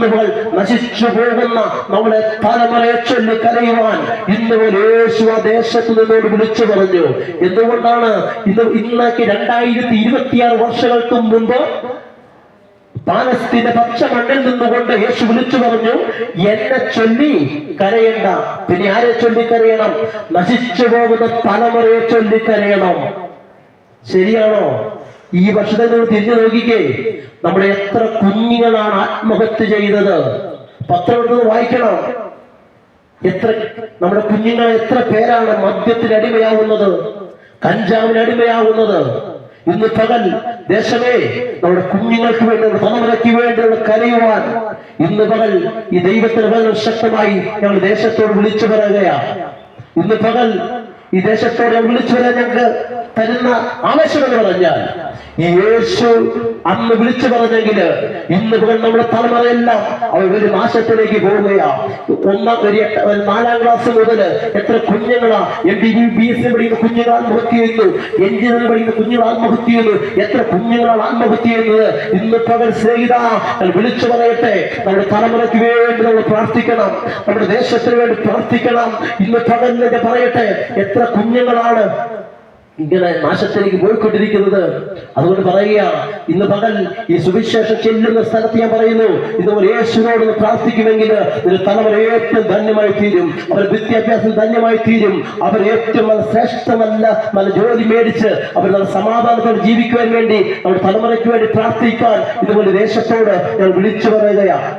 ഇന്നുകൾ നശിച്ചു പോകുന്ന നമ്മുടെ തലമുറയെ ചൊല്ലി കരയുവാൻ ഇന്നുകൾ യേശു ആ ദേശത്ത് നിന്നോട് വിളിച്ചു പറഞ്ഞു. എന്തുകൊണ്ടാണ് ഇന്നേക്ക് 2026 വർഷങ്ങൾക്ക് മുമ്പ് പാലസ്തീന്റെ പച്ചമണ്ണിൽ നിന്നുകൊണ്ട് യേശു വിളിച്ചു പറഞ്ഞു, എന്നെ ചൊല്ലി കരയണ്ട. പിന്നെ ആരെ ചൊല്ലി കരയണം? നശിച്ചു പോകുന്ന തലമുറയെ ചൊല്ലി കരയണം. ശരിയാണോ? ഈ വർഷത്തെ നിങ്ങൾ തിരിഞ്ഞു നോക്കിക്കേ, നമ്മുടെ എത്ര കുഞ്ഞുങ്ങളാണ് ആത്മഹത്യ ചെയ്തത്. പത്രം എടുത്ത് വായിക്കണം. നമ്മുടെ കുഞ്ഞുങ്ങൾ എത്ര പേരാണ് മദ്യത്തിന് അടിമയാവുന്നത്, കഞ്ചാവിന് അടിമയാവുന്നത്. ഇന്ന് പകൽ ദേശമേ, നമ്മുടെ കുഞ്ഞുങ്ങൾക്ക് വേണ്ടി, തലമുറയ്ക്ക് വേണ്ടി കരയുവാൻ ഇന്ന് പകൽ ഈ ദൈവത്തിന് വളരെ ശക്തമായി ഞങ്ങൾ ദേശത്തോട് വിളിച്ചു പറയുകയാണ്. ഇന്ന് പകൽ ഈ ദേശത്തോടെ വിളിച്ചു വരാൻ ഞങ്ങൾക്ക് തരുന്ന ആവശ്യം എന്ന് പറഞ്ഞാൽ, ഈ യേശു അന്ന് വിളിച്ചു പറഞ്ഞെങ്കിൽ ഇന്ന് പകൽ നമ്മുടെ തലമുറയെല്ലാം അവർ ഒരു നാശത്തിലേക്ക് പോവുകയാണ്. 4ാം ക്ലാസ് മുതൽ എത്ര കുഞ്ഞുങ്ങളാ MBBS പഠിക്കുന്ന കുഞ്ഞുങ്ങൾ ആത്മഹത്യ ചെയ്യുന്നു, എഞ്ചിനീയറിംഗ് പഠിക്കുന്ന കുഞ്ഞുങ്ങൾ ആത്മഹത്യ ചെയ്യുന്നു. എത്ര കുഞ്ഞുങ്ങളാണ് ആത്മഹത്യ ചെയ്യുന്നത്? ഇന്ന് പകൽ സ്നേഹിത വിളിച്ചു പറയട്ടെ, നമ്മുടെ തലമുറയ്ക്ക് വേണ്ടി നമ്മൾ പ്രാർത്ഥിക്കണം, നമ്മുടെ ദേശത്തിന് വേണ്ടി പ്രാർത്ഥിക്കണം. ഇന്ന് പകൽ പറയട്ടെ, എത്ര കുഞ്ഞുങ്ങളാണ് ഇങ്ങനെ നാശത്തിലേക്ക് പോയിക്കൊണ്ടിരിക്കുന്നത്. അതുകൊണ്ട് പറയുക, ഇന്ന് പകൽ ഈ സുവിശേഷം ചെല്ലുന്ന സ്ഥലത്ത് ഞാൻ പറയുന്നു, ഇതുപോലെ യേശുവിനോട് പ്രാർത്ഥിക്കുമെങ്കിൽ ഒരു തലമുറ ഏറ്റവും ധന്യമായി തീരും. അവർ വിദ്യാഭ്യാസം ധന്യമായി തീരും. അവർ ഏറ്റവും ശ്രേഷ്ഠമല്ല നല്ല ജോലി മേടിച്ച് അവർ നല്ല സമാധാനത്തോടെ ജീവിക്കുവാൻ വേണ്ടി നമ്മുടെ തലമുറയ്ക്ക് വേണ്ടി പ്രാർത്ഥിക്കാൻ ഇതുപോലെ ദേശത്തോട് ഞാൻ വിളിച്ചു പറയുകയാണ്.